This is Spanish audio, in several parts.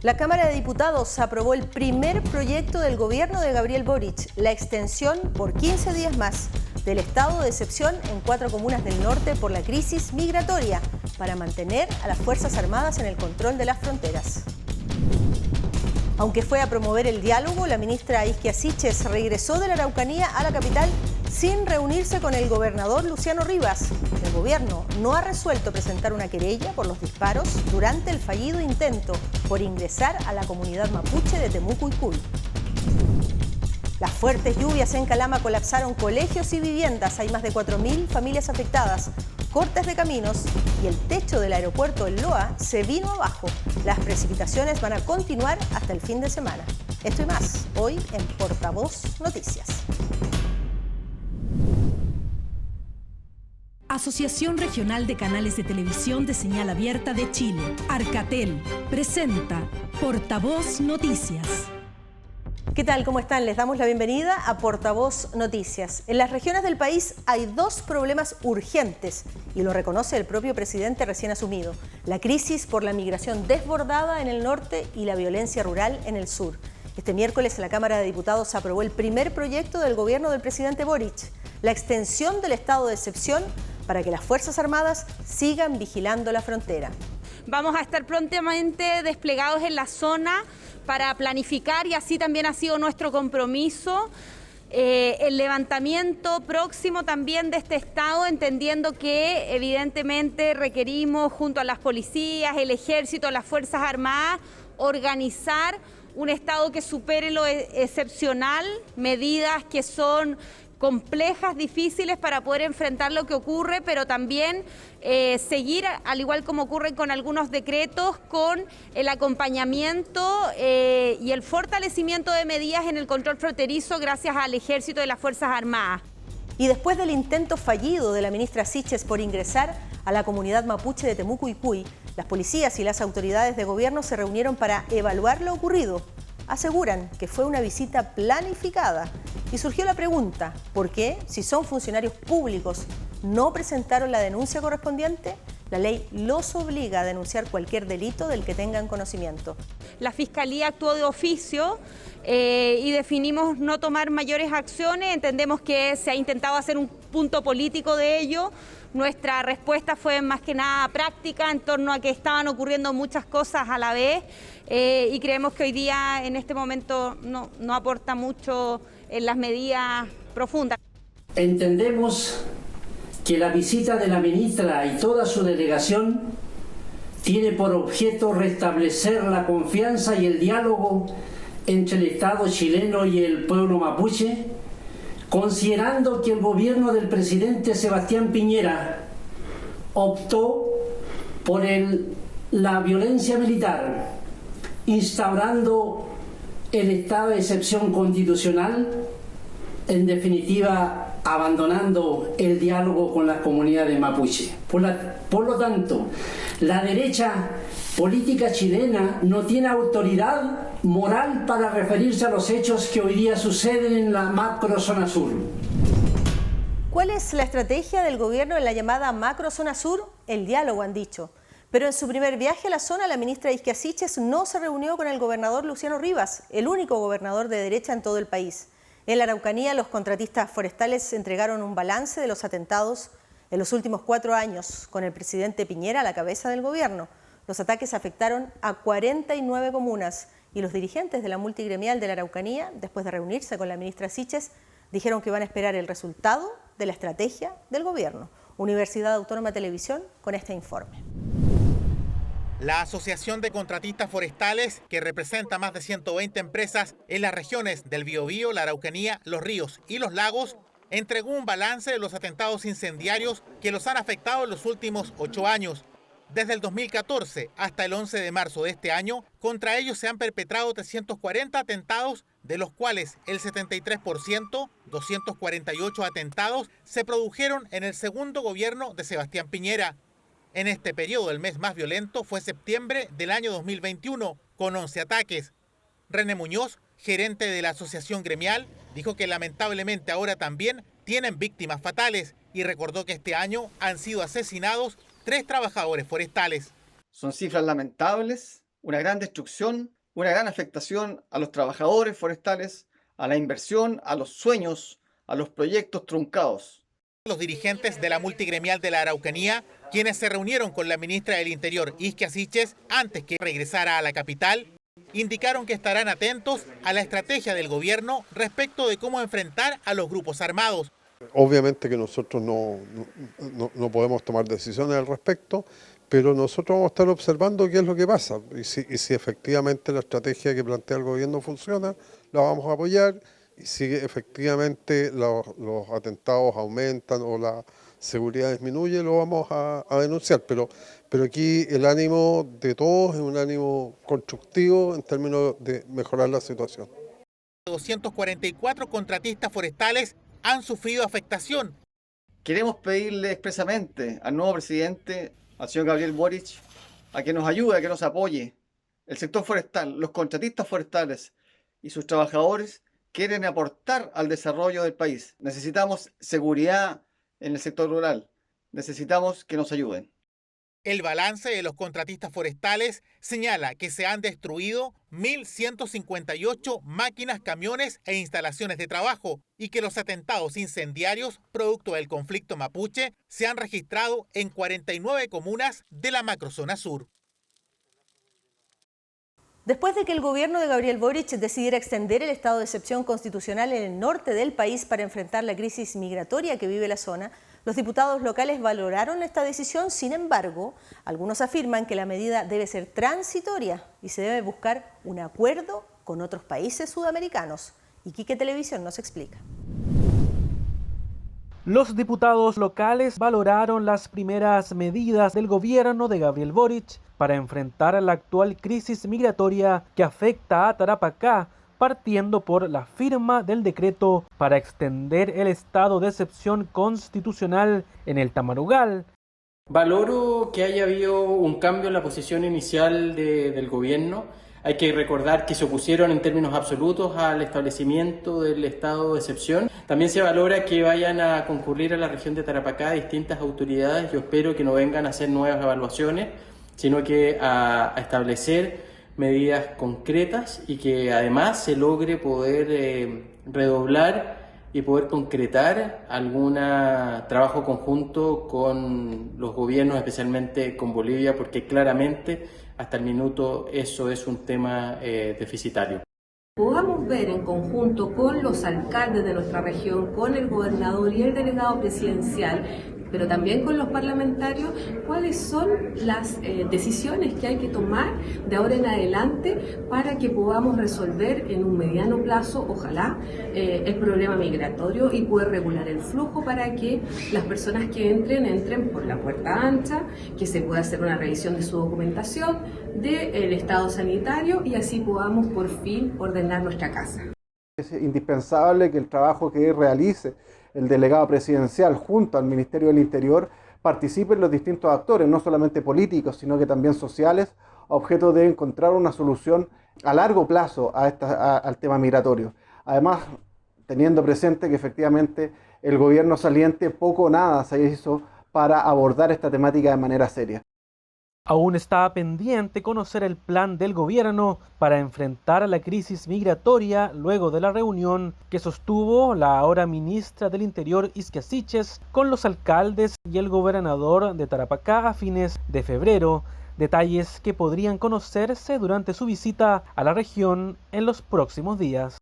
La Cámara de Diputados aprobó el primer proyecto del gobierno de Gabriel Boric, la extensión por 15 días más del estado de excepción en 4 comunas del norte por la crisis migratoria, para mantener a las Fuerzas Armadas en el control de las fronteras. Aunque fue a promover el diálogo, la ministra Isquia Siches regresó de la Araucanía a la capital sin reunirse con el gobernador Luciano Rivas. El gobierno no ha resuelto presentar una querella por los disparos durante el fallido intento por ingresar a la comunidad mapuche de Temuco y Cuy. Las fuertes lluvias en Calama colapsaron colegios y viviendas. Hay más de 4.000 familias afectadas, cortes de caminos y el techo del aeropuerto El Loa se vino abajo. Las precipitaciones van a continuar hasta el fin de semana. Esto y más, hoy en Portavoz Noticias. Asociación Regional de Canales de Televisión de Señal Abierta de Chile, Arcatel, presenta Portavoz Noticias. ¿Qué tal? ¿Cómo están? Les damos la bienvenida a Portavoz Noticias. En las regiones del país hay 2 problemas urgentes y lo reconoce el propio presidente recién asumido: la crisis por la migración desbordada en el norte y la violencia rural en el sur. Este miércoles la Cámara de Diputados aprobó el primer proyecto del gobierno del presidente Boric, la extensión del estado de excepción para que las Fuerzas Armadas sigan vigilando la frontera. Vamos a estar prontamente desplegados en la zona para planificar, y así también ha sido nuestro compromiso, el levantamiento próximo también de este estado, entendiendo que evidentemente requerimos, junto a las policías, el ejército, las Fuerzas Armadas, organizar un estado que supere lo excepcional, medidas que son complejas, difíciles para poder enfrentar lo que ocurre, pero también seguir, al igual como ocurre con algunos decretos, con el acompañamiento y el fortalecimiento de medidas en el control fronterizo gracias al Ejército y las Fuerzas Armadas. Y después del intento fallido de la ministra Siches por ingresar a la comunidad mapuche de Temuco y Cuy, las policías y las autoridades de gobierno se reunieron para evaluar lo ocurrido. Aseguran que fue una visita planificada. Y surgió la pregunta: ¿por qué, si son funcionarios públicos, no presentaron la denuncia correspondiente? La ley los obliga a denunciar cualquier delito del que tengan conocimiento. La Fiscalía actuó de oficio y definimos no tomar mayores acciones. Entendemos que se ha intentado hacer un punto político de ello. Nuestra respuesta fue más que nada práctica, en torno a que estaban ocurriendo muchas cosas a la vez, y creemos que hoy día, en este momento, no aporta mucho en las medidas profundas. Entendemos que la visita de la ministra y toda su delegación tiene por objeto restablecer la confianza y el diálogo entre el Estado chileno y el pueblo mapuche, considerando que el gobierno del presidente Sebastián Piñera optó por la violencia militar, instaurando el estado de excepción constitucional, en definitiva abandonando el diálogo con las comunidades mapuche. Por lo tanto, la derecha política chilena no tiene autoridad moral para referirse a los hechos que hoy día suceden en la macrozona sur. ¿Cuál es la estrategia del gobierno en la llamada macrozona sur? El diálogo, han dicho. Pero en su primer viaje a la zona, la ministra Isquia Siches no se reunió con el gobernador Luciano Rivas, el único gobernador de derecha en todo el país. En la Araucanía, los contratistas forestales entregaron un balance de los atentados en los últimos 4 años, con el presidente Piñera a la cabeza del gobierno. Los ataques afectaron a 49 comunas y los dirigentes de la multigremial de la Araucanía, después de reunirse con la ministra Siches, dijeron que van a esperar el resultado de la estrategia del gobierno. Universidad Autónoma Televisión con este informe. La Asociación de Contratistas Forestales, que representa más de 120 empresas en las regiones del Biobío, la Araucanía, los ríos y los lagos, entregó un balance de los atentados incendiarios que los han afectado en los últimos 8 años. Desde el 2014 hasta el 11 de marzo de este año, contra ellos se han perpetrado 340 atentados, de los cuales el 73%, 248 atentados, se produjeron en el segundo gobierno de Sebastián Piñera. En este periodo, el mes más violento fue septiembre del año 2021, con 11 ataques. René Muñoz, gerente de la Asociación Gremial, dijo que lamentablemente ahora también tienen víctimas fatales y recordó que este año han sido asesinados 3 trabajadores forestales. Son cifras lamentables una gran destrucción, una gran afectación a los trabajadores forestales, a la inversión, a los sueños, a los proyectos truncados. Los dirigentes de la multigremial de la Araucanía, quienes se reunieron con la ministra del Interior, Isquia Siches, antes que regresara a la capital, indicaron que estarán atentos a la estrategia del gobierno respecto de cómo enfrentar a los grupos armados. Obviamente que nosotros no podemos tomar decisiones al respecto, pero nosotros vamos a estar observando qué es lo que pasa y si efectivamente la estrategia que plantea el gobierno funciona, la vamos a apoyar, y si efectivamente los atentados aumentan o la seguridad disminuye, lo vamos a denunciar, pero aquí el ánimo de todos es un ánimo constructivo en términos de mejorar la situación. 244 contratistas forestales han sufrido afectación. Queremos pedirle expresamente al nuevo presidente, al señor Gabriel Boric, a que nos ayude, a que nos apoye. El sector forestal, los contratistas forestales y sus trabajadores quieren aportar al desarrollo del país. Necesitamos seguridad en el sector rural. Necesitamos que nos ayuden. El balance de los contratistas forestales señala que se han destruido 1.158 máquinas, camiones e instalaciones de trabajo y que los atentados incendiarios producto del conflicto mapuche se han registrado en 49 comunas de la macrozona sur. Después de que el gobierno de Gabriel Boric decidiera extender el estado de excepción constitucional en el norte del país para enfrentar la crisis migratoria que vive la zona, los diputados locales valoraron esta decisión. Sin embargo, algunos afirman que la medida debe ser transitoria y se debe buscar un acuerdo con otros países sudamericanos. Iquique Televisión nos explica. Los diputados locales valoraron las primeras medidas del gobierno de Gabriel Boric para enfrentar la actual crisis migratoria que afecta a Tarapacá, partiendo por la firma del decreto para extender el estado de excepción constitucional en el Tamarugal. Valoro que haya habido un cambio en la posición inicial del gobierno. Hay que recordar que se opusieron en términos absolutos al establecimiento del estado de excepción. También se valora que vayan a concurrir a la región de Tarapacá distintas autoridades. Yo espero que no vengan a hacer nuevas evaluaciones, sino que a establecer medidas concretas y que además se logre poder redoblar y poder concretar algún trabajo conjunto con los gobiernos, especialmente con Bolivia, porque claramente hasta el minuto eso es un tema deficitario. Podamos ver en conjunto con los alcaldes de nuestra región, con el gobernador y el delegado presidencial, pero también con los parlamentarios, cuáles son las decisiones que hay que tomar de ahora en adelante para que podamos resolver en un mediano plazo, ojalá, el problema migratorio y poder regular el flujo para que las personas que entren por la puerta ancha, que se pueda hacer una revisión de su documentación, del estado sanitario y así podamos por fin ordenar nuestra casa. Es indispensable que el trabajo que realice el delegado presidencial junto al Ministerio del Interior participen los distintos actores, no solamente políticos, sino que también sociales, a objeto de encontrar una solución a largo plazo al tema migratorio. Además, teniendo presente que efectivamente el gobierno saliente poco o nada se hizo para abordar esta temática de manera seria. Aún está pendiente conocer el plan del gobierno para enfrentar la crisis migratoria luego de la reunión que sostuvo la ahora ministra del Interior Isquia Siches con los alcaldes y el gobernador de Tarapacá a fines de febrero, detalles que podrían conocerse durante su visita a la región en los próximos días.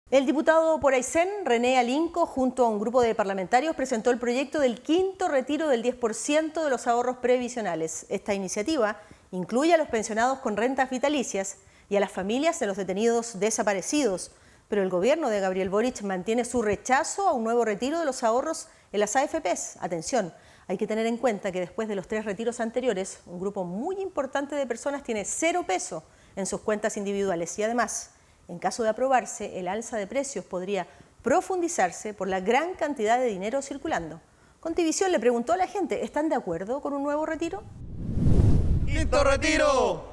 El diputado por Aysén, René Alinco, junto a un grupo de parlamentarios, presentó el proyecto del quinto retiro del 10% de los ahorros previsionales. Esta iniciativa incluye a los pensionados con rentas vitalicias y a las familias de los detenidos desaparecidos. Pero el gobierno de Gabriel Boric mantiene su rechazo a un nuevo retiro de los ahorros en las AFPs. Atención, hay que tener en cuenta que después de los 3 retiros anteriores, un grupo muy importante de personas tiene 0 peso en sus cuentas individuales y además, en caso de aprobarse, el alza de precios podría profundizarse por la gran cantidad de dinero circulando. Contivisión le preguntó a la gente, ¿están de acuerdo con un nuevo retiro? ¡Quinto retiro!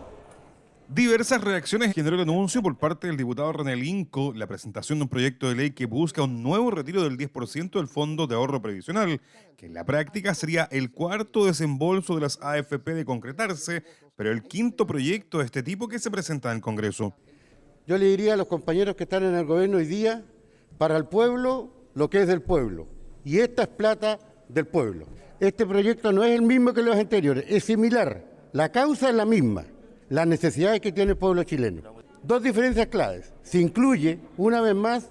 Diversas reacciones generó el anuncio por parte del diputado René Linco, la presentación de un proyecto de ley que busca un nuevo retiro del 10% del Fondo de Ahorro Previsional, que en la práctica sería el cuarto desembolso de las AFP de concretarse, pero el quinto proyecto de este tipo que se presenta en el Congreso. Yo le diría a los compañeros que están en el gobierno hoy día, para el pueblo, lo que es del pueblo, y esta es plata del pueblo. Este proyecto no es el mismo que los anteriores, es similar, la causa es la misma. Las necesidades que tiene el pueblo chileno. Dos diferencias claves. Se incluye, una vez más,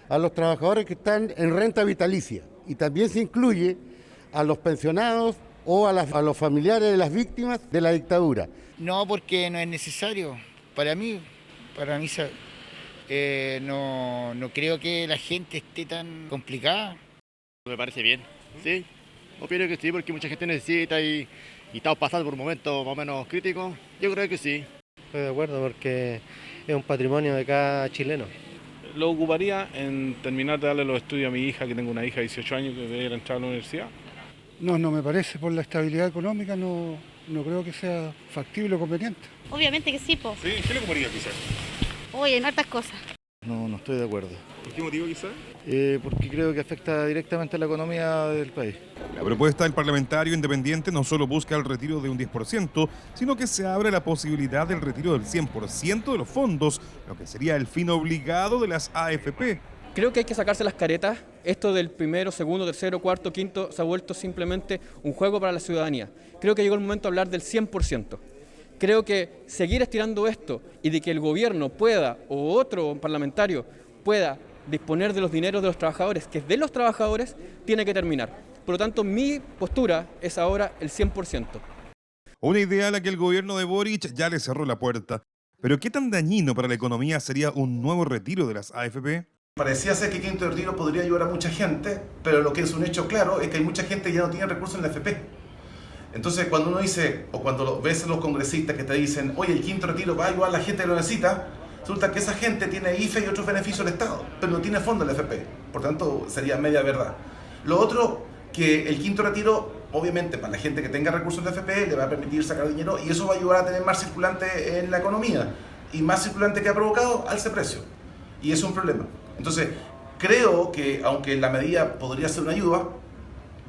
a los trabajadores que están en renta vitalicia y también se incluye a los pensionados o a los familiares de las víctimas de la dictadura. No, porque no es necesario. Para mí no creo que la gente esté tan complicada. Me parece bien, sí. Opino que sí, porque mucha gente necesita y estamos pasando por un momento más o menos crítico. Yo creo que sí. Estoy de acuerdo porque es un patrimonio de cada chileno. Lo ocuparía en terminar de darle los estudios a mi hija, que tengo una hija de 18 años que debería entrar a la universidad. No me parece, por la estabilidad económica no creo que sea factible o conveniente. Obviamente que sí, po. ¿Sí? ¿Qué le ocuparía quizás? Oye, en hartas cosas. No estoy de acuerdo. ¿Por qué motivo quizás? Porque creo que afecta directamente a la economía del país. La propuesta del parlamentario independiente no solo busca el retiro de un 10%, sino que se abre la posibilidad del retiro del 100% de los fondos, lo que sería el fin obligado de las AFP. Creo que hay que sacarse las caretas. Esto del primero, segundo, tercero, cuarto, quinto se ha vuelto simplemente un juego para la ciudadanía. Creo que llegó el momento de hablar del 100%. Creo que seguir estirando esto y de que el gobierno pueda, o otro parlamentario pueda disponer de los dineros de los trabajadores, que es de los trabajadores, tiene que terminar. Por lo tanto, mi postura es ahora el 100%. Una idea a la que el gobierno de Boric ya le cerró la puerta. Pero ¿qué tan dañino para la economía sería un nuevo retiro de las AFP? Parecía ser que quinto retiro podría ayudar a mucha gente, pero lo que es un hecho claro es que hay mucha gente que ya no tiene recursos en la AFP. Entonces, cuando uno dice, o cuando ves a los congresistas que te dicen, oye, el quinto retiro va a ayudar a la gente que lo necesita, resulta que esa gente tiene IFE y otros beneficios del Estado, pero no tiene fondo en la AFP. Por tanto, sería media verdad. Lo otro, que el quinto retiro, obviamente, para la gente que tenga recursos en la AFP, le va a permitir sacar dinero y eso va a ayudar a tener más circulante en la economía. Y más circulante que ha provocado, alce precio. Y eso es un problema. Entonces, creo que, aunque la medida podría ser una ayuda,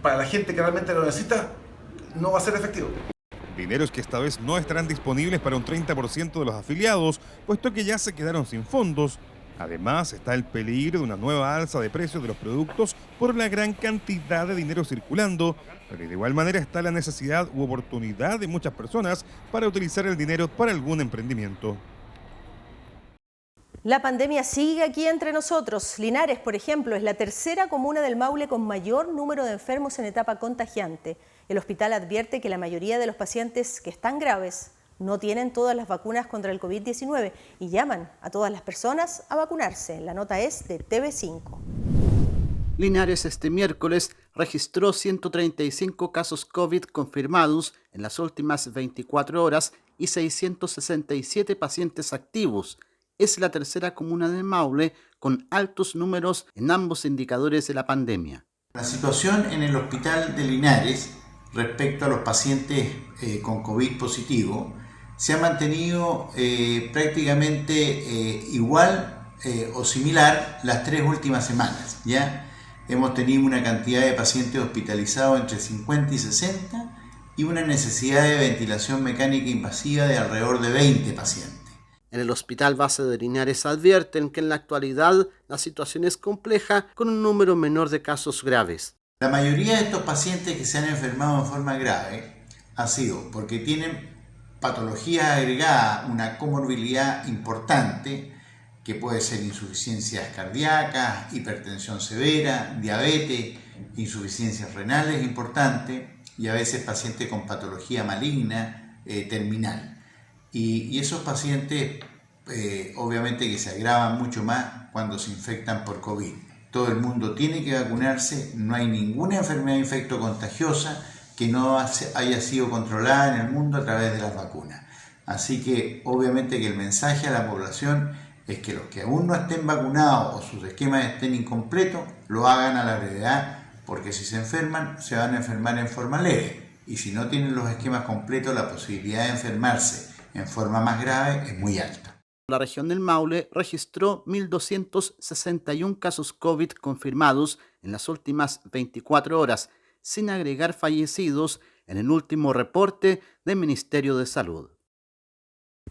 para la gente que realmente lo necesita, no va a ser efectivo. Dineros que esta vez no estarán disponibles para un 30% de los afiliados, puesto que ya se quedaron sin fondos. Además, está el peligro de una nueva alza de precios de los productos por la gran cantidad de dinero circulando, pero de igual manera está la necesidad u oportunidad de muchas personas para utilizar el dinero para algún emprendimiento. La pandemia sigue aquí entre nosotros. Linares, por ejemplo, es la tercera comuna del Maule con mayor número de enfermos en etapa contagiante. El hospital advierte que la mayoría de los pacientes que están graves no tienen todas las vacunas contra el COVID-19 y llaman a todas las personas a vacunarse. La nota es de TV5. Linares este miércoles registró 135 casos COVID confirmados en las últimas 24 horas y 667 pacientes activos. Es la tercera comuna del Maule con altos números en ambos indicadores de la pandemia. La situación en el hospital de Linares respecto a los pacientes con COVID positivo se ha mantenido prácticamente igual o similar las 3 últimas semanas. ¿Ya? Hemos tenido una cantidad de pacientes hospitalizados entre 50 y 60 y una necesidad de ventilación mecánica invasiva de alrededor de 20 pacientes. En el Hospital Base de Linares advierten que en la actualidad la situación es compleja con un número menor de casos graves. La mayoría de estos pacientes que se han enfermado en forma grave ha sido porque tienen patología agregada, una comorbilidad importante, que puede ser insuficiencias cardíacas, hipertensión severa, diabetes, insuficiencias renales importantes y a veces pacientes con patología maligna terminal. Y esos pacientes obviamente que se agravan mucho más cuando se infectan por COVID. Todo el mundo tiene que vacunarse, no hay ninguna enfermedad infectocontagiosa que no haya sido controlada en el mundo a través de las vacunas. Así que obviamente que el mensaje a la población es que los que aún no estén vacunados o sus esquemas estén incompletos, lo hagan a la brevedad, porque si se enferman, se van a enfermar en forma leve. Y si no tienen los esquemas completos, la posibilidad de enfermarse en forma más grave es muy alta. La región del Maule registró 1.261 casos COVID confirmados en las últimas 24 horas, sin agregar fallecidos en el último reporte del Ministerio de Salud.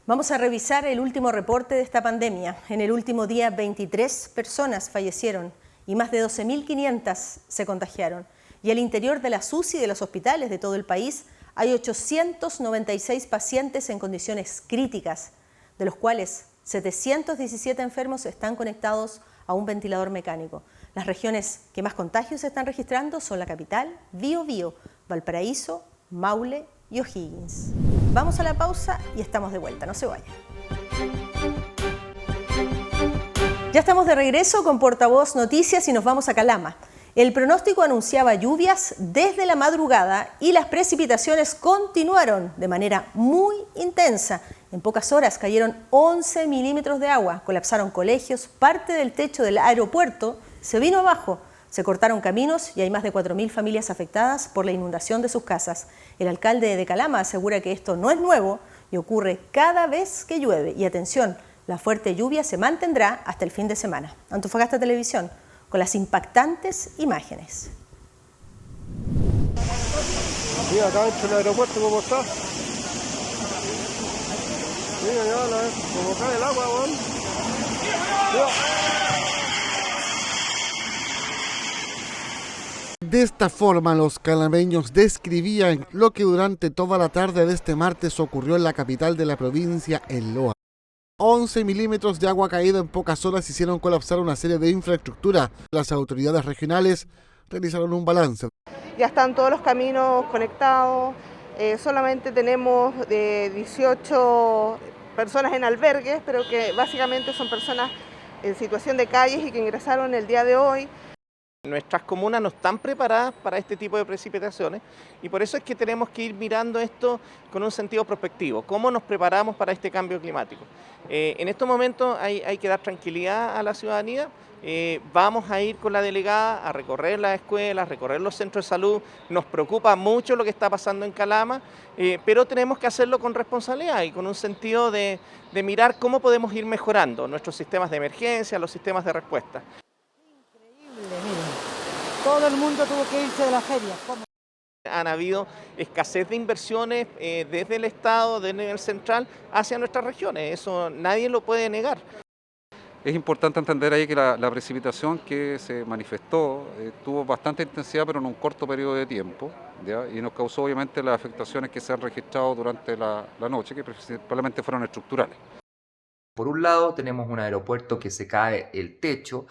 Vamos a revisar el último reporte de esta pandemia. En el último día, 23 personas fallecieron y más de 12.500 se contagiaron. Y al interior de las UCI de los hospitales de todo el país hay 896 pacientes en condiciones críticas, de los cuales 717 enfermos están conectados a un ventilador mecánico. Las regiones que más contagios se están registrando son la capital, Biobío, Valparaíso, Maule y O'Higgins. Vamos a la pausa y estamos de vuelta, no se vayan. Ya estamos de regreso con Portavoz Noticias y nos vamos a Calama. El pronóstico anunciaba lluvias desde la madrugada y las precipitaciones continuaron de manera muy intensa. En pocas horas cayeron 11 milímetros de agua, colapsaron colegios, parte del techo del aeropuerto se vino abajo, se cortaron caminos y hay más de 4.000 familias afectadas por la inundación de sus casas. El alcalde de Calama asegura que esto no es nuevo y ocurre cada vez que llueve. Y atención, la fuerte lluvia se mantendrá hasta el fin de semana. Antofagasta Televisión, con las impactantes imágenes. Mira, acá dentro del aeropuerto, ¿cómo está? Mira, ya, como cae el agua, weón. De esta forma, los calameños describían lo que durante toda la tarde de este martes ocurrió en la capital de la provincia, en Loa. 11 milímetros de agua caída en pocas horas hicieron colapsar una serie de infraestructura. Las autoridades regionales realizaron un balance. Ya están todos los caminos conectados, solamente tenemos 18 personas en albergues, pero que básicamente son personas en situación de calles y que ingresaron el día de hoy. Nuestras comunas no están preparadas para este tipo de precipitaciones y por eso es que tenemos que ir mirando esto con un sentido prospectivo. ¿Cómo nos preparamos para este cambio climático? En estos momentos hay que dar tranquilidad a la ciudadanía. Vamos a ir con la delegada a recorrer las escuelas, recorrer los centros de salud. Nos preocupa mucho lo que está pasando en Calama, pero tenemos que hacerlo con responsabilidad y con un sentido de mirar cómo podemos ir mejorando nuestros sistemas de emergencia, los sistemas de respuesta. Todo el mundo tuvo que irse de la feria. ¿Cómo? Han habido escasez de inversiones desde el Estado, desde el nivel central, hacia nuestras regiones. Eso nadie lo puede negar. Es importante entender ahí que la precipitación que se manifestó tuvo bastante intensidad, pero en un corto periodo de tiempo, ¿ya? Y nos causó obviamente las afectaciones que se han registrado durante la noche, que principalmente fueron estructurales. Por un lado tenemos un aeropuerto que se cae el techo.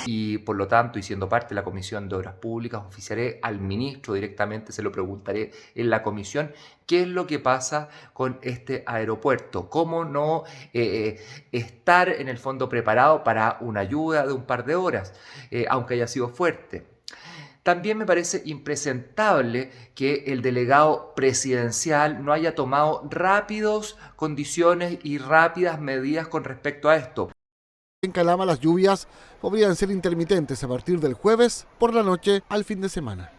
Y por lo tanto, y siendo parte de la Comisión de Obras Públicas, oficiaré al ministro directamente, se lo preguntaré en la comisión, qué es lo que pasa con este aeropuerto, cómo no estar en el fondo preparado para una ayuda de un par de horas, aunque haya sido fuerte. También me parece impresentable que el delegado presidencial no haya tomado rápidas condiciones y rápidas medidas con respecto a esto. En Calama las lluvias podrían ser intermitentes a partir del jueves por la noche al fin de semana.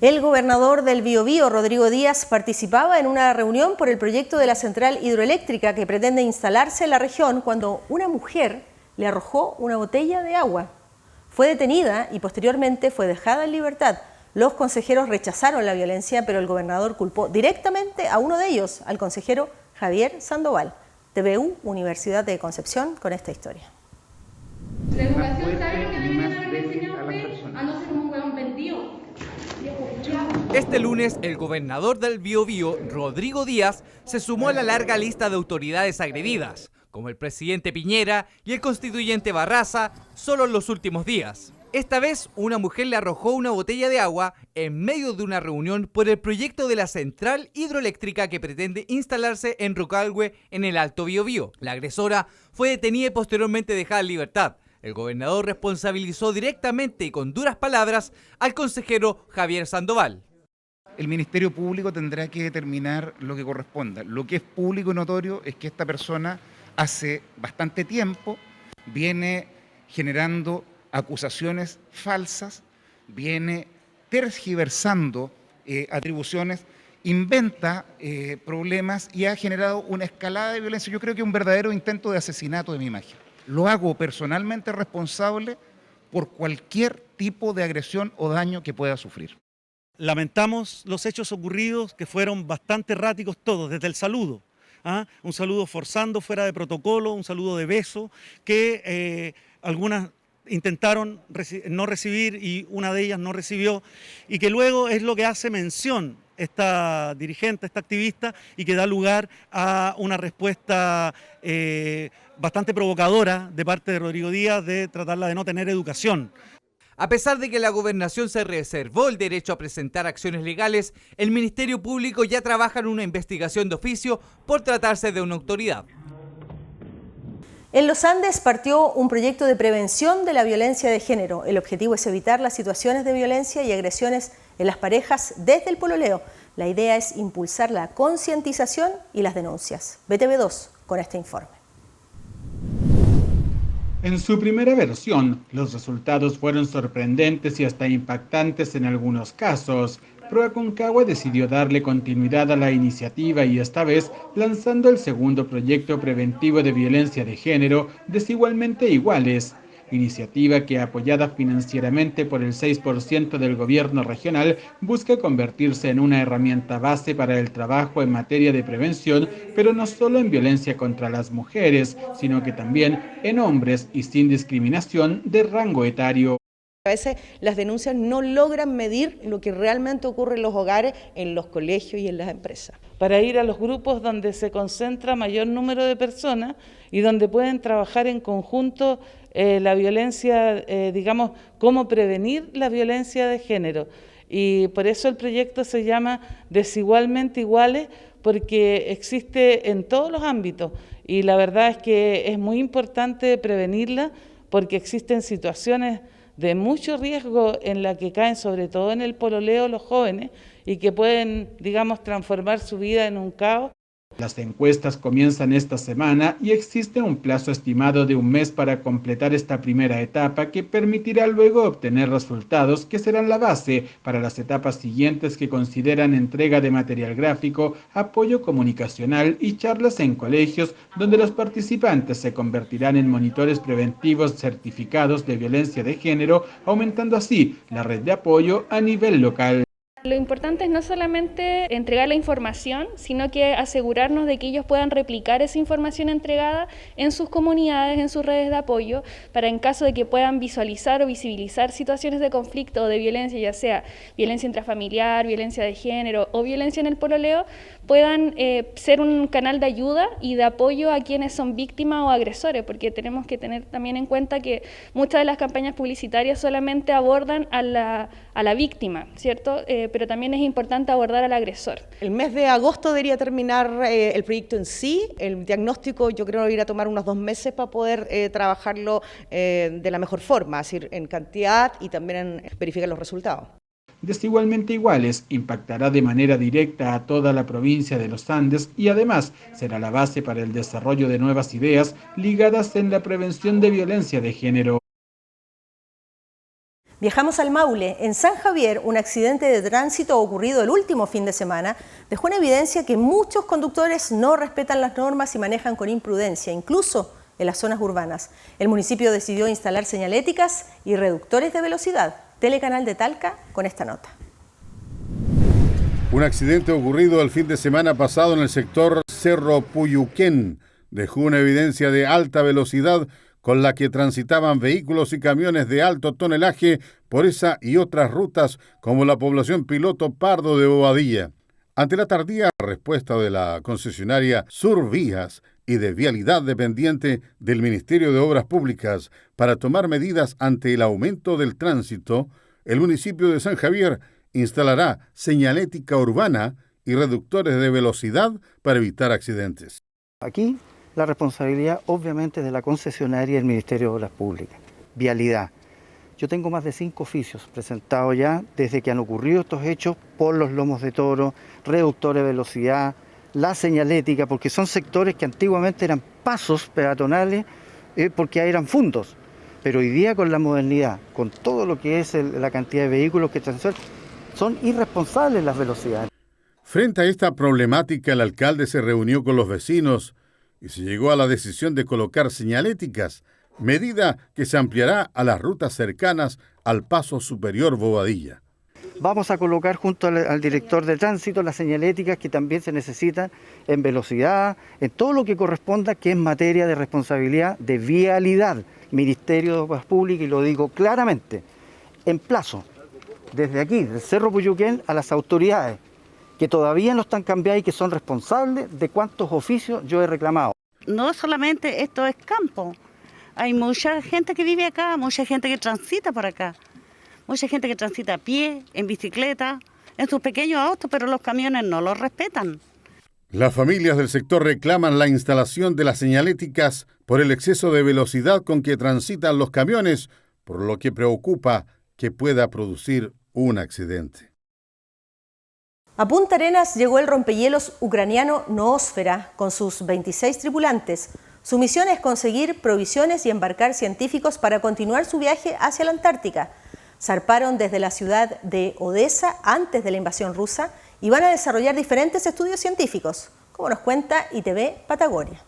El gobernador del Biobío, Rodrigo Díaz, participaba en una reunión por el proyecto de la central hidroeléctrica que pretende instalarse en la región cuando una mujer le arrojó una botella de agua. Fue detenida y posteriormente fue dejada en libertad. Los consejeros rechazaron la violencia, pero el gobernador culpó directamente a uno de ellos, al consejero Javier Sandoval. TVU, Universidad de Concepción, con esta historia. La educación sabe que deben haber enseñado a no ser un hueón vendido. Este lunes, el gobernador del Biobío, Rodrigo Díaz, se sumó a la larga lista de autoridades agredidas, como el presidente Piñera y el constituyente Barraza, solo en los últimos días. Esta vez, una mujer le arrojó una botella de agua en medio de una reunión por el proyecto de la central hidroeléctrica que pretende instalarse en Rucalhue, en el Alto Biobío. La agresora fue detenida y posteriormente dejada en libertad. El gobernador responsabilizó directamente y con duras palabras al consejero Javier Sandoval. El Ministerio Público tendrá que determinar lo que corresponda. Lo que es público y notorio es que esta persona hace bastante tiempo viene generando acusaciones falsas, viene tergiversando atribuciones, inventa problemas y ha generado una escalada de violencia. Yo creo que es un verdadero intento de asesinato de mi imagen. Lo hago personalmente responsable por cualquier tipo de agresión o daño que pueda sufrir. Lamentamos los hechos ocurridos, que fueron bastante erráticos todos, desde el saludo. Un saludo forzando, fuera de protocolo, un saludo de beso, que algunas intentaron no recibir y una de ellas no recibió, y que luego es lo que hace mención esta dirigente, esta activista, y que da lugar a una respuesta bastante provocadora de parte de Rodrigo Díaz de tratarla de no tener educación. A pesar de que la gobernación se reservó el derecho a presentar acciones legales, el Ministerio Público ya trabaja en una investigación de oficio por tratarse de una autoridad. En los Andes partió un proyecto de prevención de la violencia de género. El objetivo es evitar las situaciones de violencia y agresiones en las parejas desde el pololeo. La idea es impulsar la concientización y las denuncias. BTV2 con este informe. En su primera versión, los resultados fueron sorprendentes y hasta impactantes en algunos casos. Proaconcagua decidió darle continuidad a la iniciativa y esta vez lanzando el segundo proyecto preventivo de violencia de género, Desigualmente Iguales, iniciativa que, apoyada financieramente por el 6% del gobierno regional, busca convertirse en una herramienta base para el trabajo en materia de prevención, pero no solo en violencia contra las mujeres, sino que también en hombres y sin discriminación de rango etario. A veces las denuncias no logran medir lo que realmente ocurre en los hogares, en los colegios y en las empresas. Para ir a los grupos donde se concentra mayor número de personas y donde pueden trabajar en conjunto la violencia, digamos, cómo prevenir la violencia de género. Y por eso el proyecto se llama Desigualmente Iguales, porque existe en todos los ámbitos y la verdad es que es muy importante prevenirla porque existen situaciones de mucho riesgo en la que caen, sobre todo en el pololeo, los jóvenes y que pueden, digamos, transformar su vida en un caos. Las encuestas comienzan esta semana y existe un plazo estimado de un mes para completar esta primera etapa que permitirá luego obtener resultados que serán la base para las etapas siguientes que consideran entrega de material gráfico, apoyo comunicacional y charlas en colegios donde los participantes se convertirán en monitores preventivos certificados de violencia de género, aumentando así la red de apoyo a nivel local. Lo importante es no solamente entregar la información, sino que asegurarnos de que ellos puedan replicar esa información entregada en sus comunidades, en sus redes de apoyo, para en caso de que puedan visualizar o visibilizar situaciones de conflicto o de violencia, ya sea violencia intrafamiliar, violencia de género o violencia en el pololeo, puedan ser un canal de ayuda y de apoyo a quienes son víctimas o agresores, porque tenemos que tener también en cuenta que muchas de las campañas publicitarias solamente abordan a la víctima, ¿cierto? Pero también es importante abordar al agresor. El mes de agosto debería terminar el proyecto en sí. El diagnóstico yo creo que irá a tomar unos 2 meses para poder trabajarlo de la mejor forma, es decir, en cantidad y también en verificar los resultados. Desigualmente Iguales impactará de manera directa a toda la provincia de los Andes y además será la base para el desarrollo de nuevas ideas ligadas en la prevención de violencia de género. Viajamos al Maule. En San Javier, un accidente de tránsito ocurrido el último fin de semana dejó en evidencia que muchos conductores no respetan las normas y manejan con imprudencia, incluso en las zonas urbanas. El municipio decidió instalar señaléticas y reductores de velocidad. Telecanal de Talca con esta nota. Un accidente ocurrido el fin de semana pasado en el sector Cerro Puyuquén dejó una evidencia de alta velocidad con la que transitaban vehículos y camiones de alto tonelaje por esa y otras rutas como la población Piloto Pardo de Bobadilla. Ante la tardía respuesta de la concesionaria Survías y de Vialidad dependiente del Ministerio de Obras Públicas para tomar medidas ante el aumento del tránsito, el municipio de San Javier instalará señalética urbana y reductores de velocidad para evitar accidentes. Aquí la responsabilidad obviamente es de la concesionaria y el Ministerio de Obras Públicas. Vialidad. Yo tengo más de 5 oficios presentados ya desde que han ocurrido estos hechos por los lomos de toro, reductores de velocidad, la señalética, porque son sectores que antiguamente eran pasos peatonales porque eran fundos. Pero hoy día con la modernidad, con todo lo que es la cantidad de vehículos que transitan, Son irresponsables las velocidades. Frente a esta problemática, el alcalde se reunió con los vecinos y se llegó a la decisión de colocar señaléticas, medida que se ampliará a las rutas cercanas al Paso Superior Bobadilla. Vamos a colocar junto al director de tránsito las señaléticas que también se necesitan en velocidad, en todo lo que corresponda, que es materia de responsabilidad de vialidad. Ministerio de Obras Públicas, y lo digo claramente, emplazo desde aquí, del Cerro Puyuquén, a las autoridades que todavía no están cambiadas y que son responsables de cuántos oficios yo he reclamado. No solamente esto es campo, hay mucha gente que vive acá, mucha gente que transita por acá, mucha gente que transita a pie, en bicicleta, en sus pequeños autos, pero los camiones no los respetan. Las familias del sector reclaman la instalación de las señaléticas por el exceso de velocidad con que transitan los camiones, por lo que preocupa que pueda producir un accidente. A Punta Arenas llegó el rompehielos ucraniano Noósfera con sus 26 tripulantes. Su misión es conseguir provisiones y embarcar científicos para continuar su viaje hacia la Antártica. Zarparon desde la ciudad de Odesa antes de la invasión rusa y van a desarrollar diferentes estudios científicos, como nos cuenta ITV Patagonia.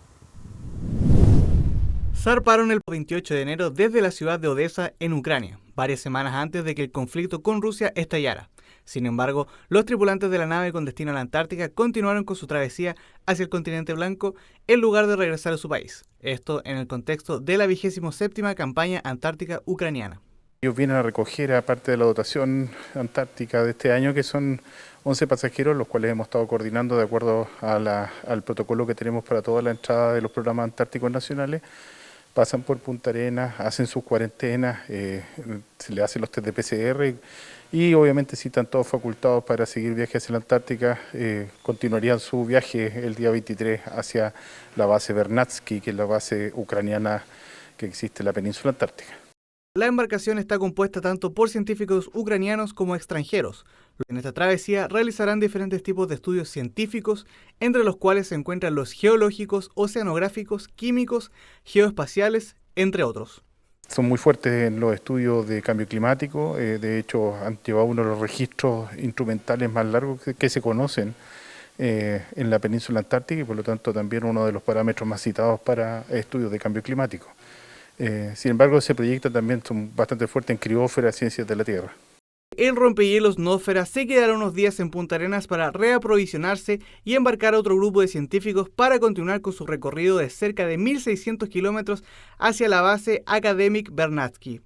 Zarparon el 28 de enero desde la ciudad de Odesa, en Ucrania, varias semanas antes de que el conflicto con Rusia estallara. Sin embargo, los tripulantes de la nave con destino a la Antártica continuaron con su travesía hacia el continente blanco en lugar de regresar a su país. Esto en el contexto de la 27ª campaña antártica ucraniana. Ellos vienen a recoger, aparte de la dotación antártica de este año, que son 11 pasajeros, los cuales hemos estado coordinando de acuerdo al protocolo que tenemos para toda la entrada de los programas antárticos nacionales. Pasan por Punta Arenas, hacen sus cuarentenas, se le hacen los test de PCR y obviamente si están todos facultados para seguir viaje hacia la Antártica, continuarían su viaje el día 23 hacia la base Vernadsky, que es la base ucraniana que existe en la península antártica. La embarcación está compuesta tanto por científicos ucranianos como extranjeros. En esta travesía realizarán diferentes tipos de estudios científicos, entre los cuales se encuentran los geológicos, oceanográficos, químicos, geoespaciales, entre otros. Son muy fuertes en los estudios de cambio climático, de hecho han llevado uno de los registros instrumentales más largos que se conocen en la península antártica y por lo tanto también uno de los parámetros más citados para estudios de cambio climático. Sin embargo, ese proyecto también son bastante fuertes en criósfera, ciencias de la Tierra. El rompehielos Noósfera se quedará unos días en Punta Arenas para reaprovisionarse y embarcar a otro grupo de científicos para continuar con su recorrido de cerca de 1.600 kilómetros hacia la base Akademik Vernadsky.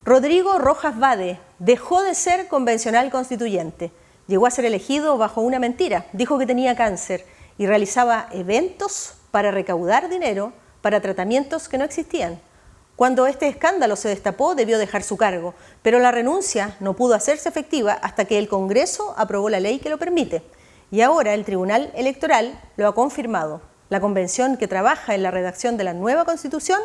Rodrigo Rojas Vade dejó de ser convencional constituyente. Llegó a ser elegido bajo una mentira. Dijo que tenía cáncer y realizaba eventos para recaudar dinero para tratamientos que no existían. Cuando este escándalo se destapó, debió dejar su cargo, pero la renuncia no pudo hacerse efectiva hasta que el Congreso aprobó la ley que lo permite. Y ahora el Tribunal Electoral lo ha confirmado. La convención que trabaja en la redacción de la nueva Constitución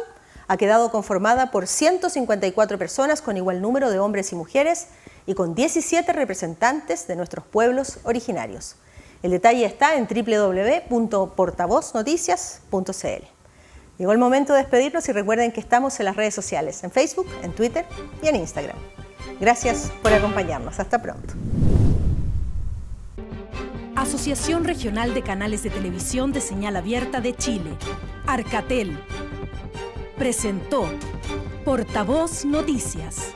ha quedado conformada por 154 personas con igual número de hombres y mujeres y con 17 representantes de nuestros pueblos originarios. El detalle está en www.portavoznoticias.cl. Llegó el momento de despedirnos y recuerden que estamos en las redes sociales, en Facebook, en Twitter y en Instagram. Gracias por acompañarnos. Hasta pronto. Asociación Regional de Canales de Televisión de Señal Abierta de Chile, Arcatel, presentó Portavoz Noticias.